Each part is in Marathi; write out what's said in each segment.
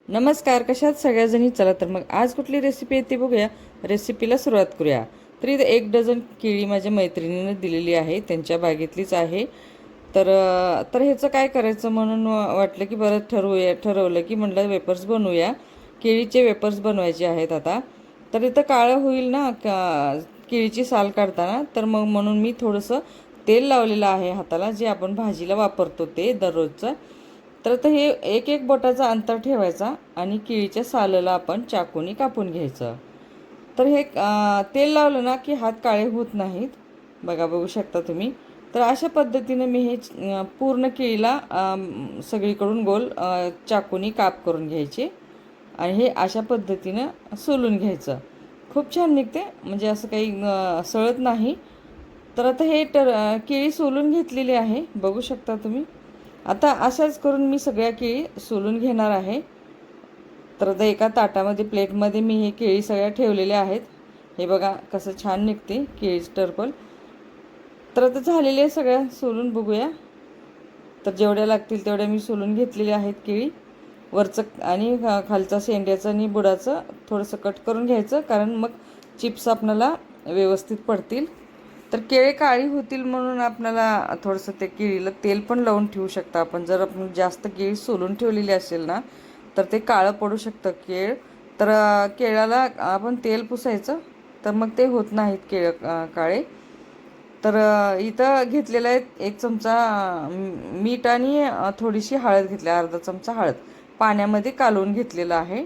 नमस्कार, कशात सगळ्याजणी. चला तर मग आज कुठली रेसिपी आहे ते बघूया. रेसिपीला सुरुवात करूया. तर इथे 1 डझन केळी माझ्या मैत्रिणीने दिलेली आहे, त्यांच्या बागेतलीच आहे. तर ह्याचं काय करायचं म्हणून वाटलं की बरं ठरवलं की म्हटलं वेपर्स बनवूया. केळीचे वेपर्स बनवायचे आहेत आता. तर इथं काळं होईल ना केळीची साल काढताना, तर मग म्हणून मी थोडंसं तेल लावलेलं आहे हाताला, जे आपण भाजीला वापरतो ते दररोजचं. तर आता हे एक एक बोटाचा अंतर ठेवायचा आणि केळीच्या सालाला आपण चाकूनी कापून घ्यायचं. तर हे तेल लावलं ना की हात काळे होत नाहीत. बघू शकता तुम्ही. तर अशा पद्धतीनं मी हे पूर्ण केळीला सगळीकडून गोल चाकूनी काप करून घ्यायचे आणि हे अशा पद्धतीनं सोलून घ्यायचं. खूप छान निघते, म्हणजे असं काही सळत नाही. तर आता हे केळी सोलून घेतलेली आहे, बघू शकता तुम्ही. आता अशाच करून मी सगळ्या केळी सोलून घेणार आहे. तर आता एका ताटामध्ये प्लेटमध्ये मी हे केळी सगळ्या ठेवलेल्या आहेत. हे बघा कसं छान निघते केळीचं टरफल. तर आता झालेले आहे सगळ्या सोलून, बघूया. तर जेवढ्या लागतील तेवढ्या मी सोलून घेतलेल्या आहेत केळी. वरचं आणि खालचा शेंड्याचं आणि बुडाचं थोडंसं कट करून घ्यायचं, कारण मग चिप्स आपल्याला व्यवस्थित पडतील. तर केळी काळी होतील म्हणून आपल्याला थोडंसं ते केळीला तेल पण लावून ठेवू शकता आपण. जर आपण जास्त केळी सोलून ठेवलेली असेल ना, तर ते काळं पडू शकतं केळ. तर केळाला आपण तेल पुसायचं, तर मग ते होत नाहीत केळ काळे. तर इथं घेतलेलं आहे 1 चमचा मीठ आणि थोडीशी हळद घेतली, अर्धा चमचा हळद पाण्यामध्ये कालवून घेतलेलं आहे.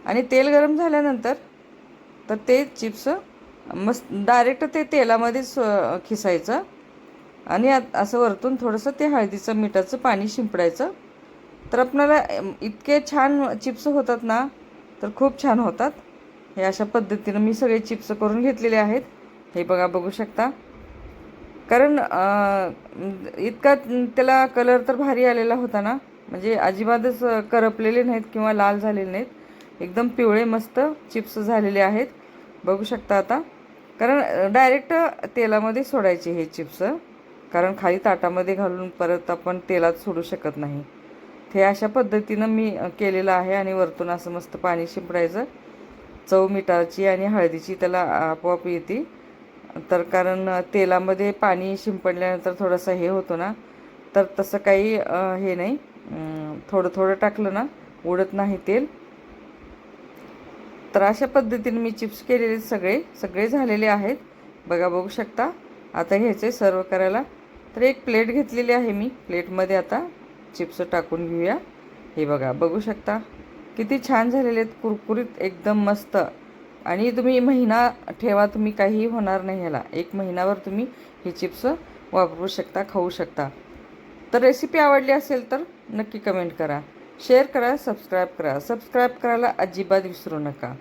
आणि तेल गरम झाल्यानंतर तर ते चिप्स मस्त डायरेक्ट ते तेलामध्येच खिसायचं आणि असं वरतून थोडंसं ते हळदीचं मिठाचं पाणी शिंपडायचं. तर आपल्याला इतके छान चिप्स होतात ना, तर खूप छान होतात. हे अशा पद्धतीनं मी सगळे चिप्स करून घेतलेले आहेत. हे बघू शकता. कारण इतका त्याला कलर तर भारी आलेला होता ना, म्हणजे अजिबातच करपलेले नाहीत किंवा लाल झालेले नाहीत. एकदम पिवळे मस्त चिप्स झालेले आहेत, बघू शकता आता. कारण डायरेक्ट तेलामध्ये सोडायचे हे चिप्स, कारण खाली ताटामध्ये घालून परत आपण तेलात सोडू शकत नाही. हे अशा पद्धतीनं मी केलेलं आहे. आणि वरतून असं मस्त पाणी शिंपडायचं. चव मिठाची आणि हळदीची त्याला आपोआप येते. तर कारण तेलामध्ये पाणी शिंपडल्यानंतर थोडंसं हे होतं ना, तर तसं काही हे नाही. थोडं थोडं टाकलं ना उडत नाही तेल. तर अशा पद्धतीने मी चिप्स केलेले सगळे झालेले आहेत. बघू शकता. आता घ्यायचे सर्व करायला. तर एक प्लेट घेतलेली आहे मी. प्लेटमध्ये आता चिप्स टाकून घेऊया. हे बघू शकता किती छान झालेले आहेत, कुरकुरीत एकदम मस्त. आणि तुम्ही महिना ठेवा, तुम्ही काहीही होणार नाही ह्याला. 1 महिनाभर तुम्ही हे चिप्स वापरू शकता, खाऊ शकता. तर रेसिपी आवडली असेल तर नक्की कमेंट करा, शेअर करा, सबस्क्राईब करा. सबस्क्राईब करायला अजिबात विसरू नका.